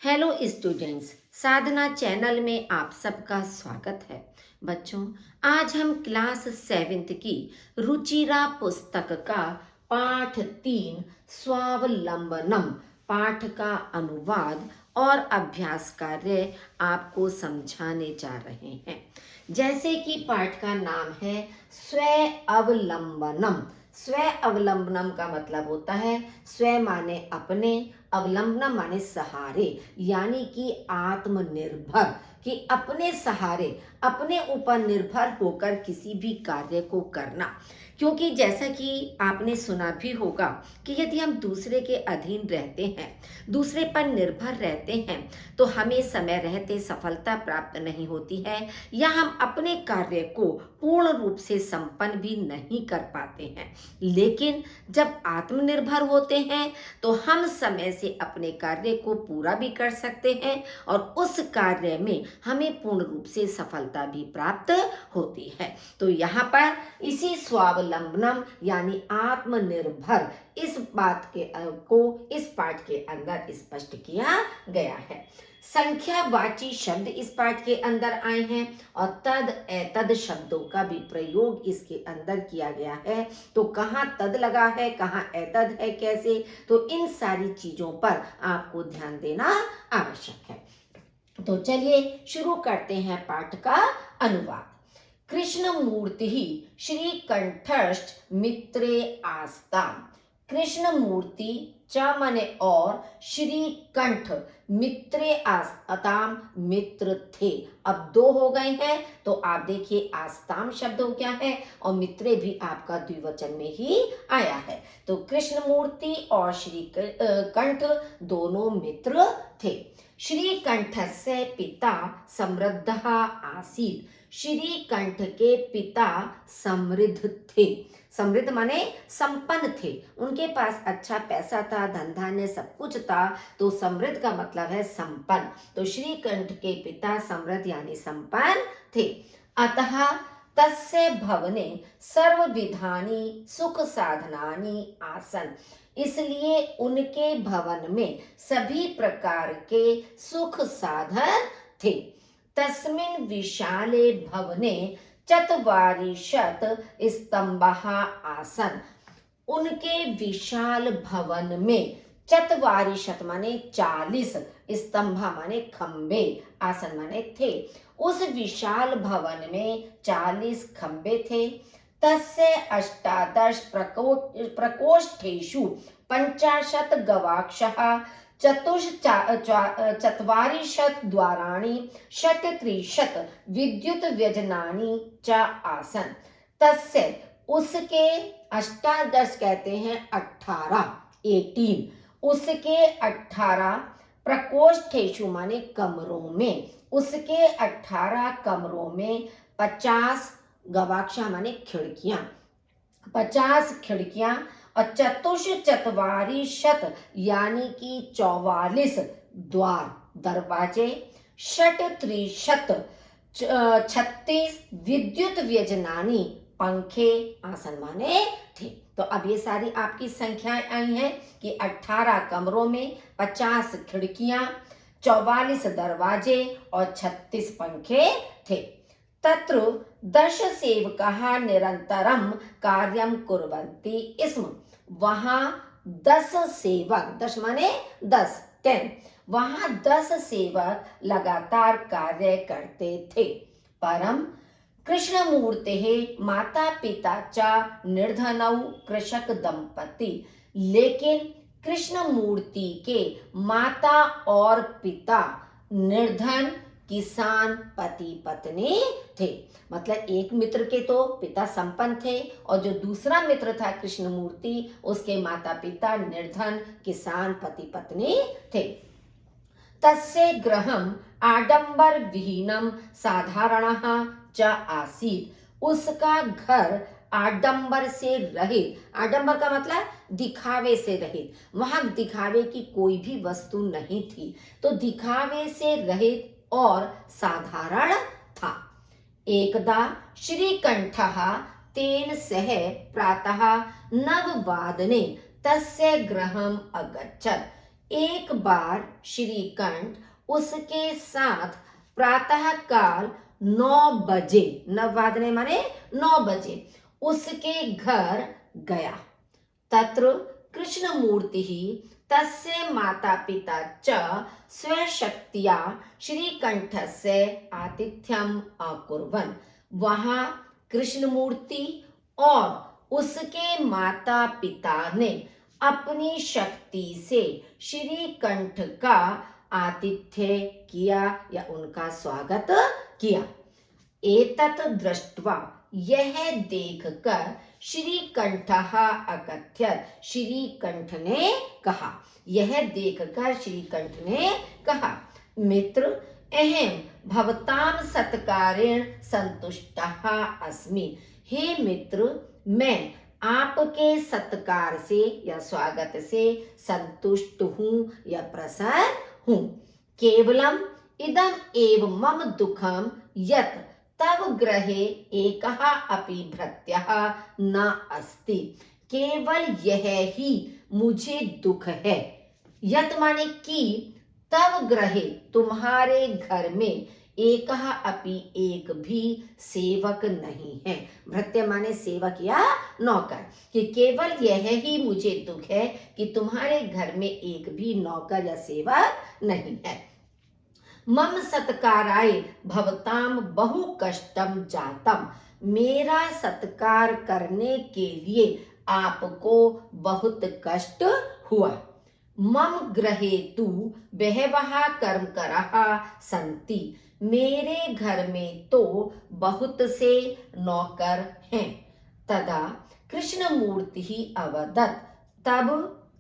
Hello students, साधना channel में आप सबका स्वागत है। बच्चों, आज हम क्लास 7th की रुचिरा पुस्तक का पाठ 3 स्वावलंबनम पाठ का अनुवाद और अभ्यास कार्य आपको समझाने जा रहे हैं। जैसे कि पाठ का नाम है स्व अवलंबनम। स्व अवलंबनम का मतलब होता है स्व माने अपने, अवलंबनम माने सहारे, यानी कि आत्मनिर्भर, कि अपने सहारे, अपने ऊपर निर्भर होकर किसी भी कार्य को करना। क्योंकि जैसा कि आपने सुना भी होगा कि यदि हम दूसरे के अधीन रहते हैं, दूसरे पर निर्भर रहते हैं, तो हमें समय रहते सफलता प्राप्त नहीं होती है या हम अपने कार्य को पूर्ण रूप से संपन्न भी नहीं कर पाते हैं। लेकिन जब आत्मनिर्भर होते हैं तो हम समय से अपने कार्य को पूरा भी कर सकते हैं और उस कार्य में हमें पूर्ण रूप से सफलता भी प्राप्त होती है। तो यहाँ पर इसी स्वावलंबनम यानी आत्मनिर्भर इस बात को इस पाठ के अंदर स्पष्ट किया गया है। संख्यावाची शब्द इस पाठ के अंदर आए हैं और तद एतद शब्दों का भी प्रयोग इसके अंदर किया गया है। तो कहाँ तद लगा है, कहाँ एतद है, कैसे, तो इन सारी चीजों पर आपको ध्यान देना आवश्यक है। तो चलिए शुरू करते हैं पाठ का अनुवाद। कृष्णमूर्ति श्री कंठस्थ मित्रे आस्ताम। कृष्णमूर्ति च मने और, श्री कंठ मित्रे आस्ताम मित्र थे। अब दो हो गए हैं, तो आप देखिए आस्ताम शब्द क्या है और मित्रे भी आपका द्विवचन में ही आया है। तो कृष्णमूर्ति और श्री कंठ दोनों मित्र थे। श्रीकंठस्य पिता समृद्धः आसीत्। श्रीकंठ के पिता समृद्ध थे। समृद्ध माने संपन्न थे, उनके पास अच्छा पैसा था, धन धान्य सब कुछ था, तो समृद्ध का मतलब है संपन्न। तो श्रीकंठ के पिता समृद्ध यानी संपन्न थे। अतः तस्य भवने सर्वविधानि सुख साधनानि आसन। इसलिए उनके भवन में सभी प्रकार के सुख साधन थे। तस्मिन् विशाले भवने चत्वारिंशत् स्तंभः आसन। उनके विशाल भवन में चत्वारिंशत् माने 40, स्तंभ माने खंबे, आसन माने थे। उस विशाल भवन में 40 खंबे थे। तस्य अष्टादश प्रकोष्ठेषु 50 गवाक्षः, चत्वारिंशत् द्वाराणि, 36 विद्युत व्यजनानि च आसन। तस्य उसके, अष्टादश कहते हैं 18, 18, उसके 18 प्रकोष्ठेषु माने कमरों में, उसके 18 कमरों में 50 गवाक्षा माने खिड़कियां, 50 खिड़कियां और चत्वारिंशत् यानी कि 44 द्वार, दरवाजे, 36 36 विद्युत व्यजनानी पंखे, आसन माने थे। तो अब ये सारी आपकी संख्याएं आई हैं कि 18 कमरों में 50 खिड़कियां, 44 दरवाजे और 36 पंखे थे। तत्र 10 सेवकाः निरंतरं कार्यं कुर्वन्ति स्म। वहां 10 सेवक, 10 माने 10, 10, वहां 10 सेवक लगातार कार्य करते थे। परम कृष्णमूर्तेः माता पिता च निर्धनौ कृषक दंपति। लेकिन कृष्णमूर्ति के माता और पिता निर्धन किसान पति पत्नी थे। मतलब एक मित्र के तो पिता संपन्न थे और जो दूसरा मित्र था कृष्णमूर्ति, उसके माता पिता निर्धन किसान पति पत्नी थे। तस्य गृहम् आडंबर विहीनम साधारणः च आसीत्। उसका घर आडंबर से रहित, आडंबर का मतलब दिखावे से रहित, वहां दिखावे की कोई भी वस्तु नहीं थी, तो दिखावे से रहित और साधारण था। एकदा श्रीकंठः तेन सह प्रातः 9 वादने तस्य गृहम् अगच्छत्। एक बार श्रीकंठ उसके साथ प्रातः काल 9 बजे, नववादने माने 9 बजे, उसके घर गया। तत्र कृष्णमूर्तिः तस्य माता पिता च स्वशक्त्या श्रीकंठस्य आतिथ्यम अकुर्वन्। वहां कृष्णमूर्ति और उसके माता पिता ने अपनी शक्ति से श्रीकंठ का आतिथ्य किया या उनका स्वागत किया। एतत् दृष्ट्वा, यह देखकर, श्रीकंठः अकथयत्, श्रीकंठ ने कहा, यह देखकर श्रीकंठ ने कहा, मित्र, अहम भवतां सत्कारेण संतुष्टः अस्मि। हे मित्र, मैं आपके सत्कार से या स्वागत से संतुष्ट हूँ या प्रसन्न हूँ। केवलम इदम एव मम दुखम यत् तव गृहे एकः अपि भृत्यः न अस्ति। केवल यह ही मुझे दुख है। यत् माने कि, तव गृहे तुम्हारे घर में एकः अपि एक भी सेवक नहीं है। भृत्य माने सेवक या नौकर, कि केवल यह ही मुझे दुख है कि तुम्हारे घर में एक भी नौकर या सेवक नहीं है। मम सत्काराय भवताम बहु कष्टम जातम। मेरा सत्कार करने के लिए आपको बहुत कष्ट हुआ। मम गृहे तु बहवः कर्मकराः सन्ति। मेरे घर में तो बहुत से नौकर हैं। तदा कृष्णमूर्ति अवदत्। तब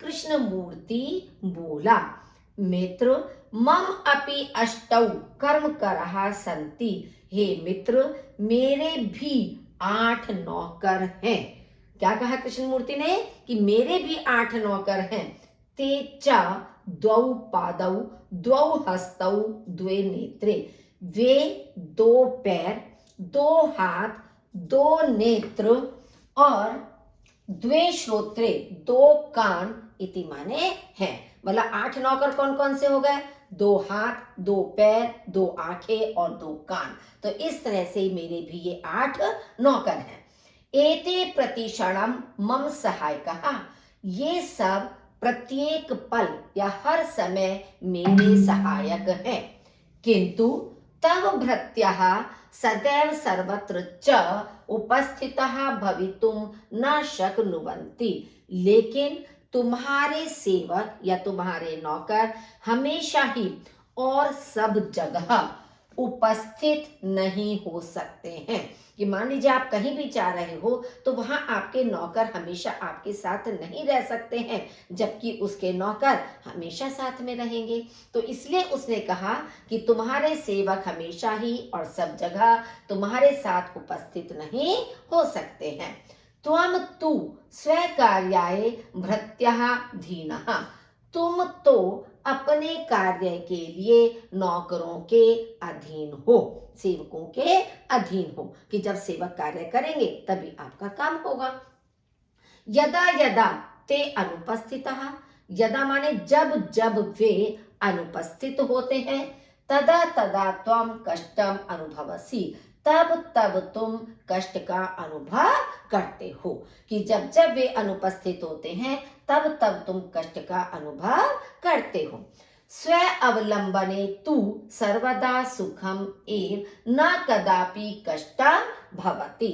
कृष्णमूर्ति बोला, मित्र, मम अपि अष्टौ कर्मकराः सन्ति। हे मित्र, मेरे भी 8 नौकर हैं। क्या कहा कृष्णमूर्ति ने कि मेरे भी 8 नौकर हैं। ते च द्वौ पादौ द्वौ हस्तौ द्वे नेत्रे। वे 2 पैर, 2 हाथ, 2 नेत्र और द्वे श्रोत्रे, 2 कान इति माने हैं। मतलब 8 नौकर कौन कौन से हो गए? 2 हाथ, 2 पैर, 2 आंखें और 2 कान। तो इस तरह से मेरे भी ये 8 नौकर हैं। एते प्रतिक्षणम मम सहायकः। ये सब प्रत्येक पल या हर समय मेरे सहायक हैं। किंतु तव भृत्यः सदैव सर्वत्र च उपस्थितः भवितुं न शक्नुवन्ति। लेकिन तुम्हारे सेवक या तुम्हारे नौकर हमेशा ही और सब जगह उपस्थित नहीं हो सकते हैं। कि मान लीजिए आप कहीं भी जा रहे हो तो वहां आपके नौकर हमेशा आपके साथ नहीं रह सकते हैं, जबकि उसके नौकर हमेशा साथ में रहेंगे। तो इसलिए उसने कहा कि तुम्हारे सेवक हमेशा ही और सब जगह तुम्हारे साथ उपस्थित नहीं हो सकते हैं। त्वं तु स्वकार्याय भृत्यः धीनः। तुम तो अपने कार्य के लिए नौकरों के अधीन हो, सेवकों के अधीन हो, कि जब सेवक कार्य करेंगे तभी आपका काम होगा। यदा यदा ते अनुपस्थितः। यदा माने जब जब वे अनुपस्थित होते हैं, तदा तदा त्वं कष्टम अनुभवसि। तब तब तुम कष्ट का अनुभव करते हो। कि जब जब वे अनुपस्थित होते हैं तब तब तुम कष्ट का अनुभव करते हो। स्व अवलंबने तु सर्वदा सुखम एव न कदापि कष्टम भवति।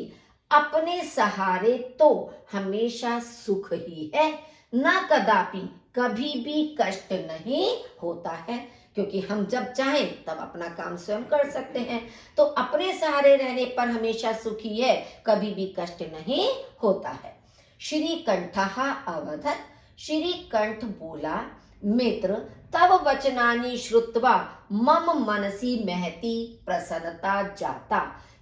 अपने सहारे तो हमेशा सुख ही है, न कदापि कभी भी कष्ट नहीं होता है। क्योंकि हम जब चाहें तब अपना काम स्वयं कर सकते हैं। तो अपने सहारे रहने पर हमेशा सुखी है, कभी भी कष्ट नहीं होता है। श्रीकंठः अवदत्। श्रीकंठ बोला, मित्र, तव वचनानि श्रुत्वा मम मनसि महती प्रसन्नता जाता।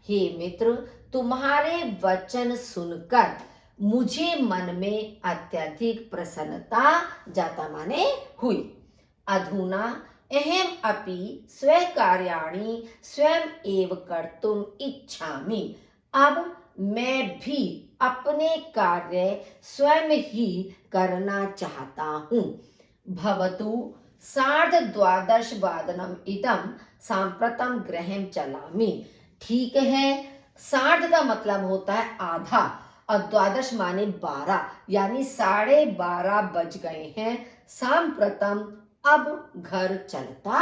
हे मित्र, तुम्हारे वचन सुनकर मुझे मन में अत्यधिक प्रसन्नता जाता माने हुई। अधुना अहम अपि स्वकार्याणि स्वयं एव कर्तुम इच्छामि। अब मैं भी अपने कार्य स्वयं ही करना चाहता हूँ। भवतु सार्धद्वादशवादनम इदं सांप्रतम गृहं चलामि। ठीक है, सार्ध का मतलब होता है आधा और द्वादश माने 12, यानी 12:30 बज गए हैं। सांप्रतम अब घर चलता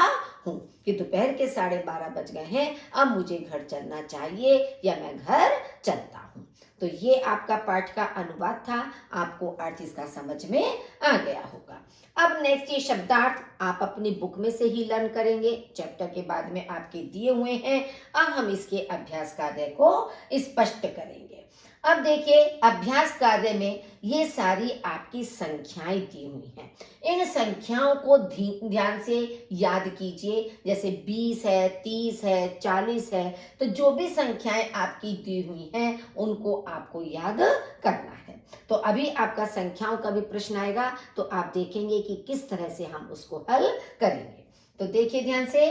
हूँ, कि दोपहर के 12:30 बज गए हैं, अब मुझे घर चलना चाहिए या मैं घर चलता हूँ। तो ये आपका पाठ का अनुवाद था। आपको अर्थ इसका समझ में आ गया होगा। अब नेक्स्ट ये शब्दार्थ आप अपनी बुक में से ही लर्न करेंगे, चैप्टर के बाद में आपके दिए हुए हैं। अब हम इसके अभ्यास कार्य को स्पष्ट करेंगे। अब देखिए, अभ्यास कार्य में ये सारी आपकी संख्याएं दी हुई हैं। इन संख्याओं को ध्यान से याद कीजिए। जैसे 20 है, 30 है, 40 है, तो जो भी संख्याएं आपकी दी हुई हैं उनको आपको याद करना है। तो अभी आपका संख्याओं का भी प्रश्न आएगा, तो आप देखेंगे कि किस तरह से हम उसको हल करेंगे। तो देखिए ध्यान से,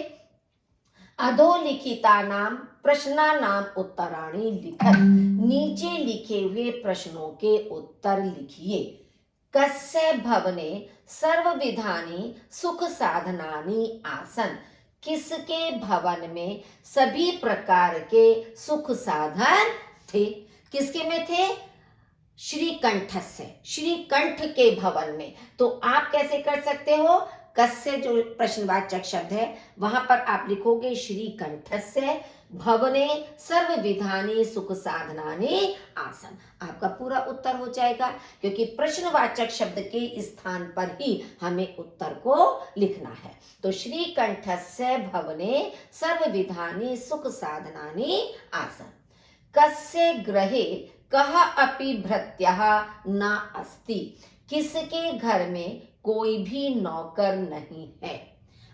अधोलिखितानां प्रश्नानां उत्तराणि लिखत। नीचे लिखे हुए प्रश्नों के उत्तर लिखिए। कस्य भवने सर्वविधानि सुख साधनानि आसन। किसके भवन में सभी प्रकार के सुख साधन थे। किसके में थे? श्रीकंठस्य, श्रीकंठ के भवन में। तो आप कैसे कर सकते हो? कस्य जो प्रश्नवाचक शब्द है वहां पर आप लिखोगे श्रीकंठस्य भवने सर्व विधानी सुख साधनानि आसन। आपका पूरा उत्तर हो जाएगा, क्योंकि प्रश्नवाचक शब्द के स्थान पर ही हमें उत्तर को लिखना है। तो श्रीकंठस्य भवने सर्व विधानी सुख साधनानि आसन। कस्य गृहे कः अपि भृत्यः न अस्ति। किसके घर में कोई भी नौकर नहीं है।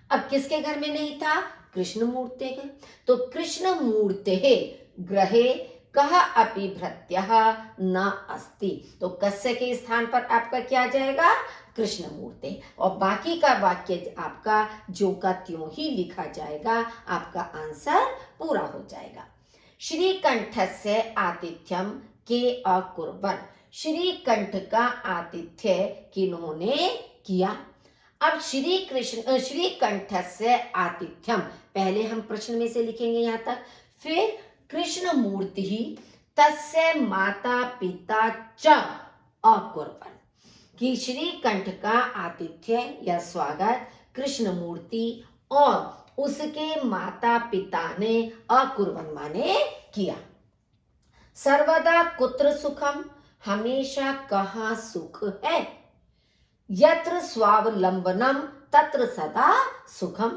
अब किसके घर में नहीं था? कृष्णमूर्ते के। तो कृष्णमूर्ते गृहे कः अपि भृत्यः न अस्ति। तो कस्य के स्थान पर आपका क्या जाएगा? कृष्णमूर्ते। और बाकी का वाक्य आपका जो का त्यों ही लिखा जाएगा। आपका आंसर पूरा हो जाएगा। श्रीकंठस्य आतिथ्यम के अकुर्वन्। श्रीकंठ का आतिथ्य किन्होंने किया? अब श्रीकंठस्य आतिथ्यम, पहले हम प्रश्न में से लिखेंगे यहां तक, फिर कृष्णमूर्ति तस्य माता पिता च अकुर्वन्, कि श्रीकंठ का आतिथ्य या स्वागत कृष्णमूर्ति और उसके माता पिता ने अकुर्वन् माने किया। सर्वदा कुत्र सुखम। हमेशा कहाँ सुख है? यत्र स्वावलंबनम तत्र सदा सुखम,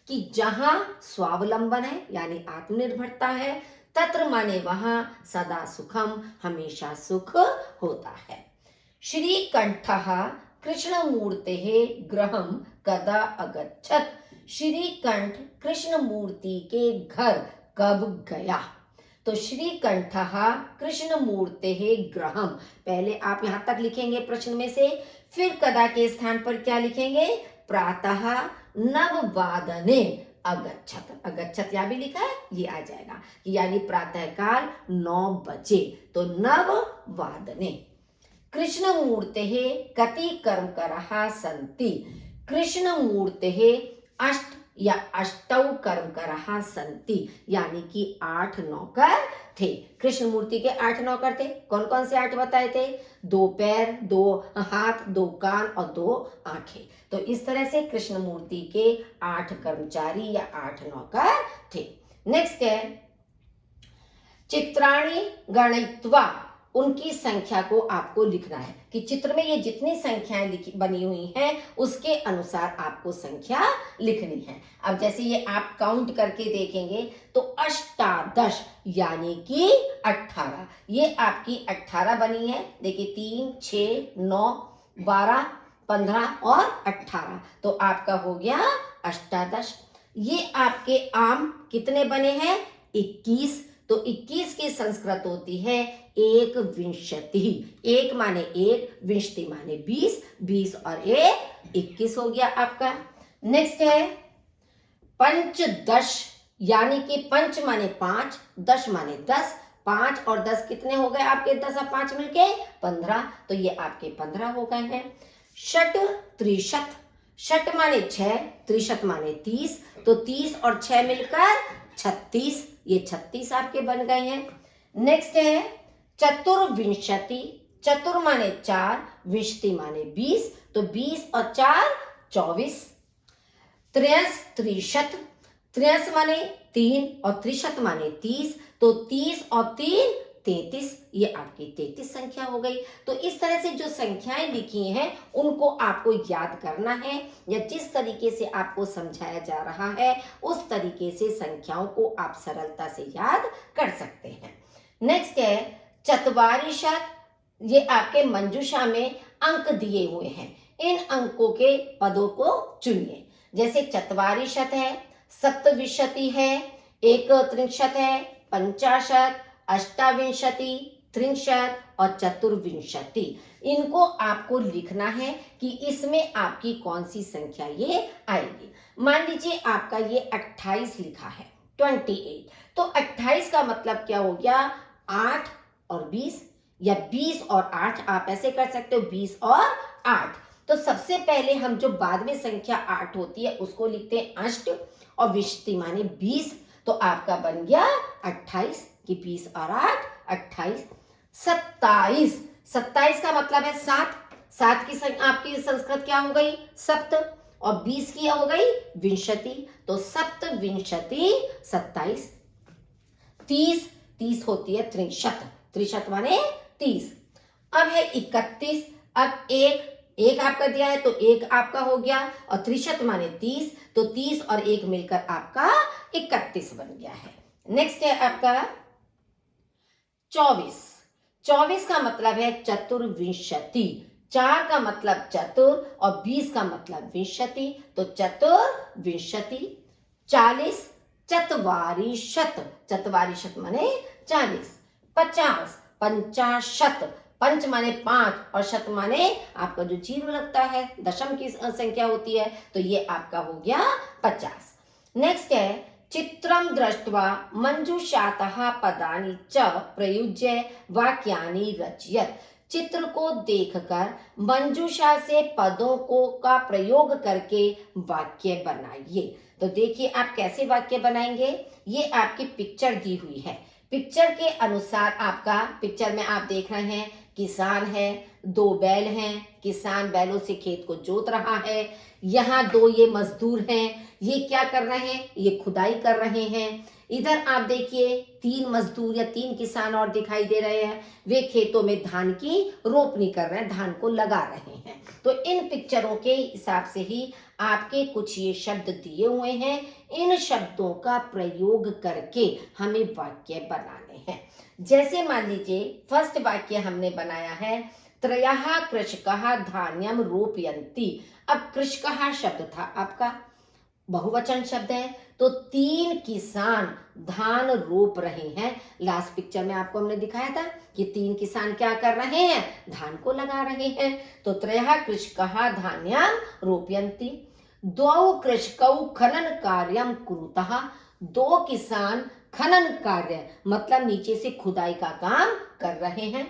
कि जहां स्वावलंबन है यानी आत्मनिर्भरता है, तत्र माने वहां सदा सुखम, हमेशा सुख होता है। श्रीकंठः कृष्णमूर्तेः गृहं कदा अगच्छत्। श्रीकंठ कृष्णमूर्ति के घर कब गया? तो श्रीकंठः कृष्णमूर्तेः गृहं, पहले आप यहां तक लिखेंगे प्रश्न में से, फिर कदा के स्थान पर क्या लिखेंगे? प्रातः नववादने अगच्छत। अगच्छत या भी लिखा है, ये आ जाएगा, यानी प्रातः काल 9 बजे। तो नववादने। कृष्णमूर्तेः कति कर्मकराः सन्ति। कृष्णमूर्तेः अष्ट या अष्टौ कर्मकराः सन्ति, यानी कि 8 नौकर थे। कृष्णमूर्ति के 8 नौकर थे। कौन कौन से 8 बताए थे? 2 पैर, 2 हाथ, 2 कान और 2 आंखें। तो इस तरह से कृष्णमूर्ति के 8 कर्मचारी या 8 नौकर थे। नेक्स्ट है चित्राणि गणयित्वा। उनकी संख्या को आपको लिखना है, कि चित्र में ये जितनी संख्याएं बनी हुई हैं उसके अनुसार आपको संख्या लिखनी है। अब जैसे ये आप काउंट करके देखेंगे तो अष्टादश यानी कि 18, ये आपकी 18 बनी है। देखिए 3, 6, 9, 12, 15 और 18, तो आपका हो गया अष्टादश। ये आपके आम कितने बने हैं? 21। तो 21 की संस्कृत होती है एक विंशति। एक माने एक, विंशति माने 20, 20 और 1 21 हो गया आपका। नेक्स्ट है पंचदश, यानी कि पंच माने 5, दश माने 10। 5 और 10 कितने हो गए आपके? 10 और 5 मिलके 15, तो ये आपके 15 हो गए हैं। षट त्रिशत, षट माने 6, त्रिशत माने 30, तो 30 और 6 मिलकर 36, ये 36 आपके बन गए हैं। नेक्स्ट है चतुर्विंशति, चतुर माने 4, विंशति माने 20, तो 20 और 4 24। त्रिशत, त्रिश माने 3 और त्रिशत माने 30, तो 30 और 3 33, ये आपकी 33 संख्या हो गई। तो इस तरह से जो संख्याएं लिखी हैं उनको आपको याद करना है, या जिस तरीके से आपको समझाया जा रहा है उस तरीके से संख्याओं को आप सरलता से याद कर सकते हैं। नेक्स्ट है चत्वारिशत, ये आपके मंजूषा में अंक दिए हुए हैं, इन अंकों के पदों को चुनिए। जैसे चत्वारिशत है, सप्तविंशति है, एक त्रिंशत है, पंचाशत, अष्टाविंशति, त्रिंशत और चतुर्विंशति। इनको आपको लिखना है कि इसमें आपकी कौन सी संख्या ये आएगी। मान लीजिए आपका ये 28 लिखा है, 28, तो 28 का मतलब क्या हो गया, 8 और 20, या 20 और 8, आप ऐसे कर सकते हो 20 और 8। तो सबसे पहले हम जो बाद में संख्या 8 होती है उसको लिखते हैं अष्ट, और विंशति माने 20, तो आपका बन गया 28 कि 20 और 8 28। 27, 27 का मतलब है 7, 7 की आपकी संस्कृत क्या हो गई, सप्त, और 20 की हो गई विंशति, तो सप्तविंशति 27। 30, 30 होती है त्रिशत, त्रिशत माने 30। अब है 31, अब एक आपका दिया है तो एक आपका हो गया, और त्रिशत माने 30, तो 30 और 1 मिलकर आपका 31 बन गया है। नेक्स्ट है आपका 24, 24 का मतलब है चतुर्विंशति, 4 का मतलब चतुर और 20 का मतलब विंशति, तो चतुर्विंशति। 40, चत्वारिशत, चत्वारिशत माने 40। 50, पंचाशत, पंच माने 5 और शत माने आपका जो जीरो लगता है, दशम की संख्या होती है, तो ये आपका हो गया 50। नेक्स्ट है चित्रम दृष्ट्वा मंजूषातः पदानि च प्रयुज्य वाक्यानि रचयत, चित्र को देखकर मंजूषा से पदों को का प्रयोग करके वाक्य बनाइए। तो देखिए आप कैसे वाक्य बनाएंगे, ये आपकी पिक्चर दी हुई है, पिक्चर के अनुसार आपका, पिक्चर में आप देख रहे हैं किसान है, 2 बैल हैं, किसान बैलों से खेत को जोत रहा है, यहाँ 2 ये मजदूर हैं, ये क्या कर रहे हैं, ये खुदाई कर रहे हैं। इधर आप देखिए 3 मजदूर या 3 किसान और दिखाई दे रहे हैं, वे खेतों में धान की रोपनी कर रहे हैं, धान को लगा रहे हैं। तो इन पिक्चरों के हिसाब से ही आपके कुछ ये शब्द दिए हुए हैं, इन शब्दों का प्रयोग करके हमें वाक्य बनाने हैं। जैसे मान लीजिए फर्स्ट वाक्य हमने बनाया है, त्रयः कृषकः धान्यम रोपयन्ति। अब कृषकः शब्द था आपका, बहुवचन शब्द है, तो 3 किसान धान रोप रहे हैं। लास्ट पिक्चर में आपको हमने दिखाया था कि 3 किसान क्या कर रहे हैं, धान को लगा रहे हैं। तो त्रयः कृषकः धान्यम रोपयन्ति। 2 कृषकौ खनन कार्यम कुरुतः, 2 किसान खनन कार्य मतलब नीचे से खुदाई का काम कर रहे हैं।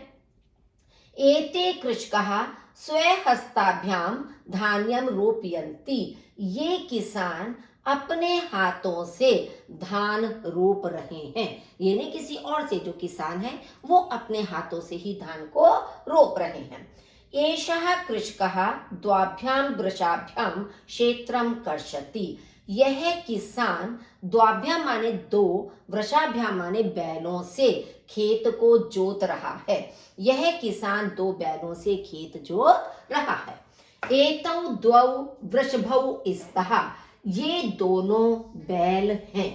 एते कृषकः स्वहस्ताभ्याम धान्यम रोपयन्ति, ये किसान अपने हाथों से धान रोप रहे हैं, ये नहीं किसी और से, जो किसान है वो अपने हाथों से ही धान को रोप रहे हैं। एषः कृषकः द्वाभ्याम वृषाभ्याम क्षेत्रम कर्षति, यह किसान द्वाभ्याम माने 2, वृषाभ्याम माने बैलों से खेत को जोत रहा है, यह किसान 2 बैलों से खेत जोत रहा है। एतौ द्वौ वृषभौ स्तः, ये दोनों बैल हैं।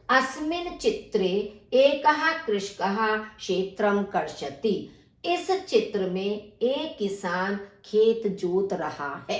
अस्मिन् चित्रे एकः कृषकः क्षेत्रम कर्षति, इस चित्र में एक किसान खेत जोत रहा है।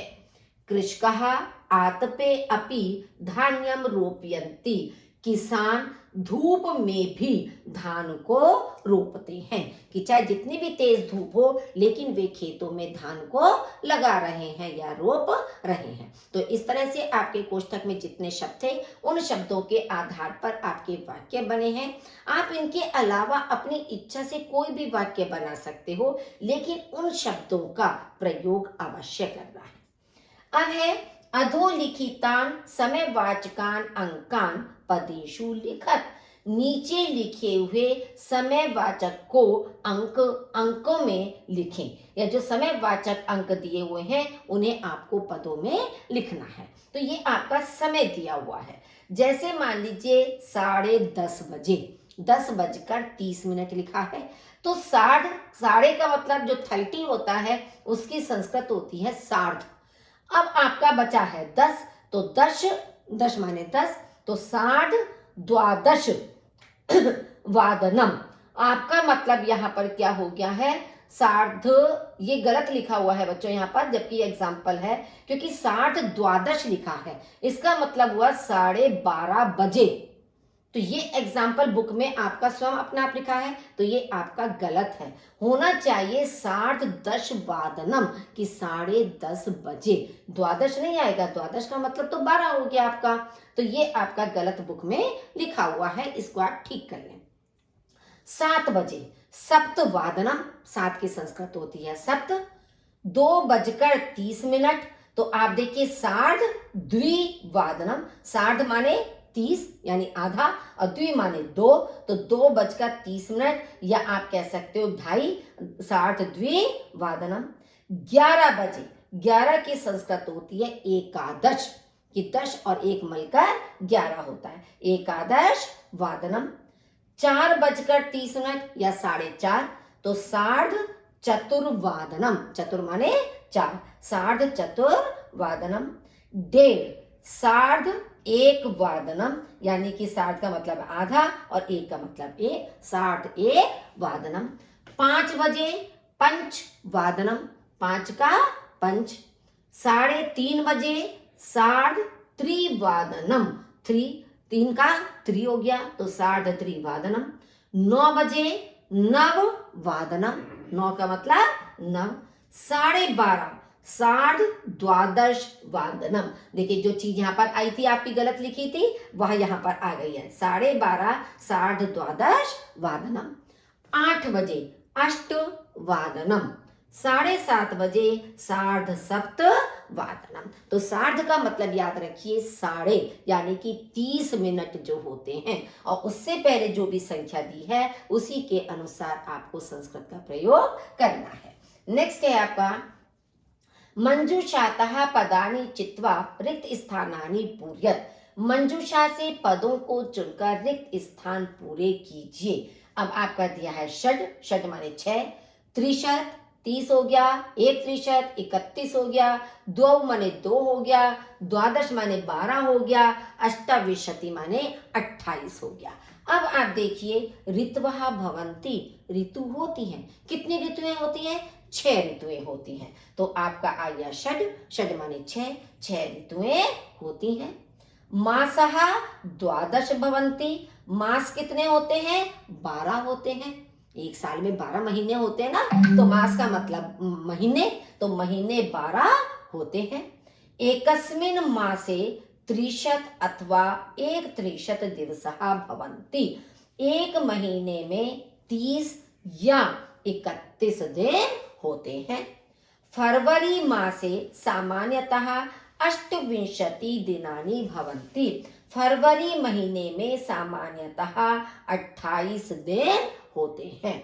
कृषकः आतपे अपि धान्यम रोपयन्ति, किसान धूप में भी धान को रोपते हैं, कि चाहे जितनी भी तेज धूप हो लेकिन वे खेतों में धान को लगा रहे हैं या रोप रहे हैं। तो इस तरह से आपके कोष्ठक में जितने शब्द थे उन शब्दों के आधार पर आपके वाक्य बने हैं। आप इनके अलावा अपनी इच्छा से कोई भी वाक्य बना सकते हो, लेकिन उन शब्दों का प्रयोग अवश्य करना है। अब है अधोलिखितान समयवाचकान अंकान पदेषु लिखत। नीचे लिखे हुए समयवाचक को अंकों में लिखें, या जो समयवाचक अंक दिए हुए हैं उन्हें आपको पदों में लिखना है। तो ये आपका समय दिया हुआ है। जैसे मान लीजिए 10:30 बजे, 10:30 लिखा है, तो साढ़े का मतलब जो 30 होता है उसकी संस्कृत होती है सार्ध। अब आपका बचा है 10, तो 10 माने 10, तो सार्ध द्वादश वादनम। आपका मतलब यहाँ पर क्या हो गया है, सार्ध, ये गलत लिखा हुआ है बच्चों यहाँ पर, जबकि एग्जाम्पल है, क्योंकि सार्ध द्वादश लिखा है, इसका मतलब हुआ 12:30 बजे। तो ये एग्जाम्पल बुक में आपका स्वयं अपना आप लिखा है, तो ये आपका गलत है। होना चाहिए सार्ध दश वादनम, कि 10:30 बजे। द्वादश नहीं आएगा, द्वादश का मतलब तो 12 हो गया आपका। तो ये आपका गलत बुक में लिखा हुआ है, इसको आप ठीक कर लें। 7 बजे सप्त वादनम, 7 की संस्कृत होती है सप्त। 2:30, तो आप देखिए सार्ध द्विवादनम, सार्ध माने 30 यानी आधा, और द्वि माने 2, तो 2:30, या आप कह सकते हो 2:30, सार्ध द्विवादनम। 11 बजे, 11 की संस्कृत होती है एकादश, कि 10 और 1 मिलकर 11 होता है, एकादश वादनम। 4:30 या 4:30, तो सार्ध चतुर्वादनम, चतुर माने 4, सार्ध चतुर्वादनम। 1:30, सार्ध 1 वादनम, यानी कि सार्ध का मतलब आधा और 1 का मतलब 1, सार्ध 1 वादनम। 5 बजे पंच वादनम, 5 का पंच। 3:30 बजे सार्ध त्रिवादनम, 3 का 3 हो गया, तो सार्ध त्रिवादनम। 9 बजे नव वादनम, 9 का मतलब 9। 12:30 सार्ध द्वादश वादनम। देखिए जो चीज यहाँ पर आई थी आपकी गलत लिखी थी, वह यहाँ पर आ गई है, 12:30 सार्ध द्वादश वादनम। 8 बजे अष्ट वादनम, 7:30 बजे सार्ध सप्त वादनम। तो सार्ध का मतलब याद रखिए साढ़े, यानी कि 30 मिनट जो होते हैं, और उससे पहले जो भी संख्या दी है उसी के अनुसार आपको संस्कृत का प्रयोग करना है। नेक्स्ट है आपका मंजूषातः पदानि चित्वा रिक्त स्थानानि पूरयत। मंजूषा से पदों को चुनकर रिक्त स्थान पूरे कीजिए। अब आपका दिया है षड माने 6, त्रिशत 30 हो गया, 1 त्रिशत 31 हो गया, 2 माने 2 हो गया, द्वादश माने 12 हो गया, अष्टाविंशति माने 28 हो गया। अब आप देखिए ऋतवः भवन्ति, ऋतु होती हैं, कितनी ऋतुएं होती हैं, 6 ऋतुएं होती हैं। तो आपका आ गया षड माने 6 ऋतुएं होती हैं। मासः द्वादश भवन्ति, मास कितने होते हैं, 12 होते हैं। एक साल में 12 महीने होते हैं ना, तो मास का मतलब महीने, तो महीने 12 होते हैं। एकस्मिन् मासे त्रिशत अथवा 1 त्रिशत दिवसः भवन्ति, एक महीने में 30 या 31 दिन होते हैं। फरवरी मासे सामान्यतः 28 दिनानि भवन्ति, फरवरी महीने में सामान्यतः 28 दिन होते हैं।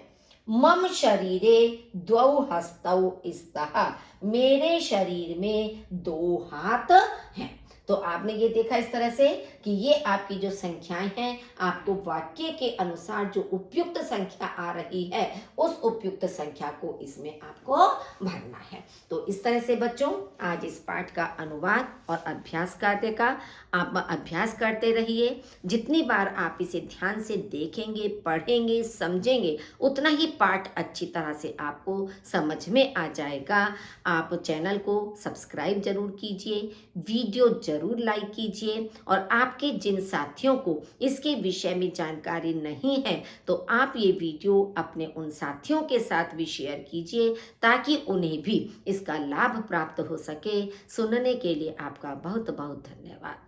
मम शरीरे 2 हस्तौ स्तः, मेरे शरीर में 2 हाथ हैं। तो आपने ये देखा इस तरह से कि ये आपकी जो संख्याएं हैं, आपको वाक्य के अनुसार जो उपयुक्त संख्या आ रही है उस उपयुक्त संख्या को इसमें आपको भरना है। तो इस तरह से बच्चों आज इस पाठ का अनुवाद और अभ्यास कार्य का आप अभ्यास करते रहिए। जितनी बार आप इसे ध्यान से देखेंगे, पढ़ेंगे, समझेंगे, उतना ही पाठ अच्छी तरह से आपको समझ में आ जाएगा। आप चैनल को सब्सक्राइब जरूर कीजिए, वीडियो जरूर लाइक कीजिए, और आपके जिन साथियों को इसके विषय में जानकारी नहीं है तो आप ये वीडियो अपने उन साथियों के साथ भी शेयर कीजिए ताकि उन्हें भी इसका लाभ प्राप्त हो सके। सुनने के लिए आपका बहुत बहुत धन्यवाद।